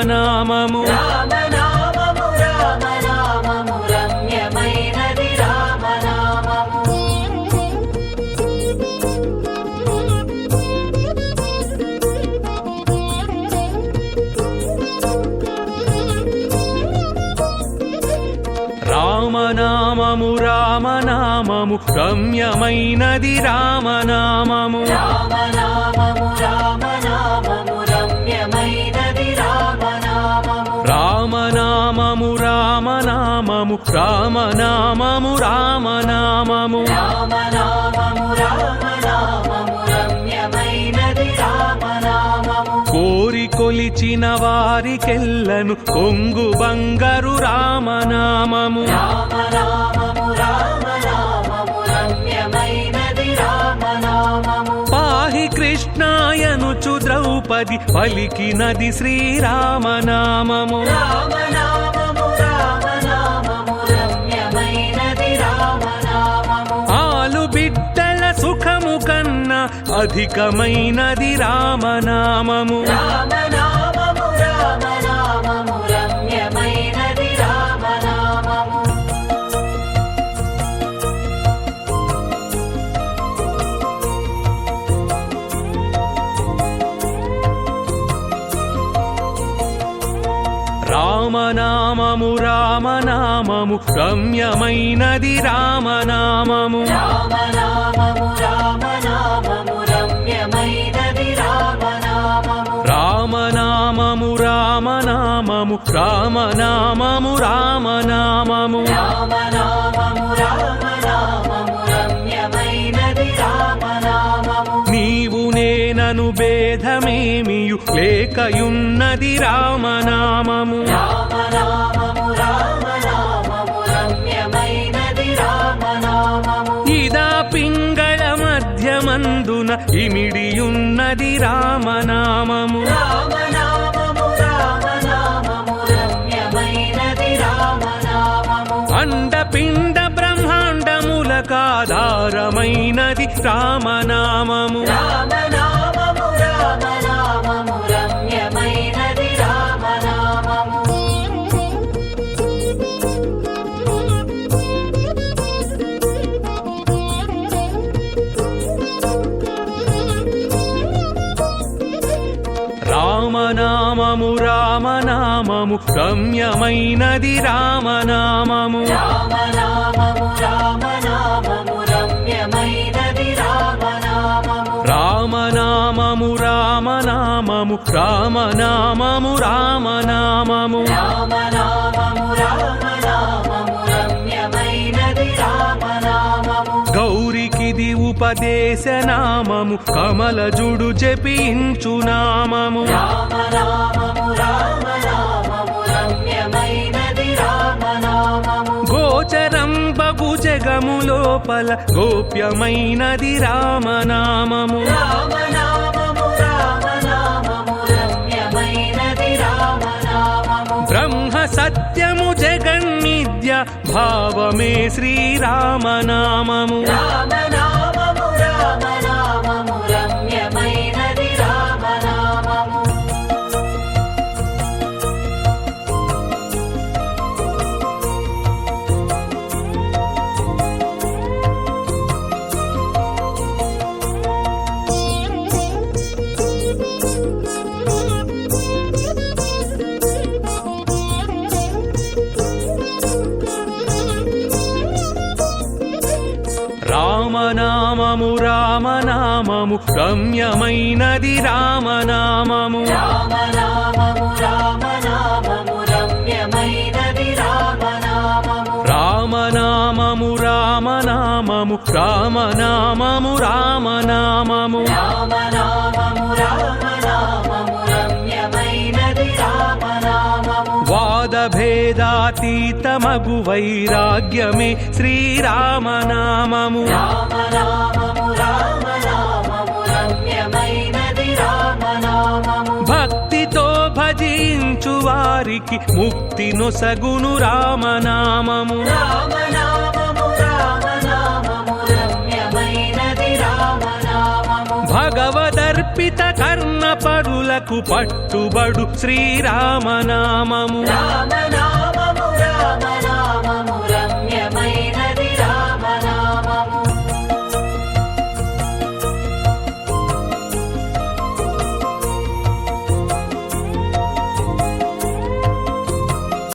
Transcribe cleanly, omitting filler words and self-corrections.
రామనామము రామనామము రామనామము రమ్యమైనది రామనామము రామనామము రామనామము రమ్యమైనది రామనామము రామనామము రామనామము రమ్యమైనది రామనామము రామనామము రామనామము రామనామము రామనామము రామనామము రామనామము రమ్యమైనది రామనామము కోరి కొలిచిన వారికెల్లను కొంగు బంగారు రామనామము రామనామము రామనామము రమ్యమైనది రామనామము పాహి కృష్ణాయనుచు ద్రౌపది పలికినది శ్రీరామనామము రామనామము రామనామము రమ్యమైనది రామనామము ఆలు బిడ్డల సుఖము కన్నా అధికమైనది రామనామము రామనామము రామనామము రమ్యమైనది రామనామము రామనామము రామనామము రమ్యమైనది రామనామము రామనామము రామనామము రమ్యమైనది రామనామము రామనామము రామనామము రామనామము రామనామము రామనామము రామనామము రమ్యమైనది రామనామము నీవు నేనను భేదమేమియు లేకయున్నది రామనామము రామనామము రామనామము రమ్యమైనది రామనామము ఇదా పింగళ మధ్యమందున ఇమిడియున్నది రామనామము రామనామము రామనామము రమ్యమైనది రామనామము అండపిండ బ్రహ్మాండములకాధారమైనది రామనామము రామనామము రామనామము రమ్యమైనది రామనామము రామనామము రామనామము రమ్యమైనది రామనామము రామనామము రామనామము రమ్యమైనది రామనామము రామనామము రామనామము రామనామము రామనామము రామనామము రామనామము రమ్యమైనది రామనామము గౌరికిది ఉపదేశనామము కమలజుడు జపించు నామము రామనామము రామనామము రమ్యమైనది రామనామము గోచరం బగు జగము లోపల గోప్యమైనది రామనామము రామనామము రామనామము రమ్యమైనది రామనామము బ్రహ్మ సత్యము జగన్నిద్య భావమే శ్రీరామనామము రామనామము రామనామము రమ్యమైనది రామనామము రామనామము రామనామము రమ్యమైనది రామనామము రామనామము రామనామము రమ్యమైనది రామనామము రామనామము రామనామము రామనామము రామనామము రామనామము రామనామము రమ్యమైనది రామనామము వాదభేదాతీతమగు వైరాగ్యమే శ్రీరామనామము రామనామము రామనామము రమ్యమైనది రామనామము భక్తితో భజించు వారికి ముక్తి నొసగును రామనామము రామనామము రామనామము రమ్యమైనది రామనామము భగవద్ అదర్పిత కర్ణ పరులకు పట్టుబడు శ్రీరామనామము రామనామము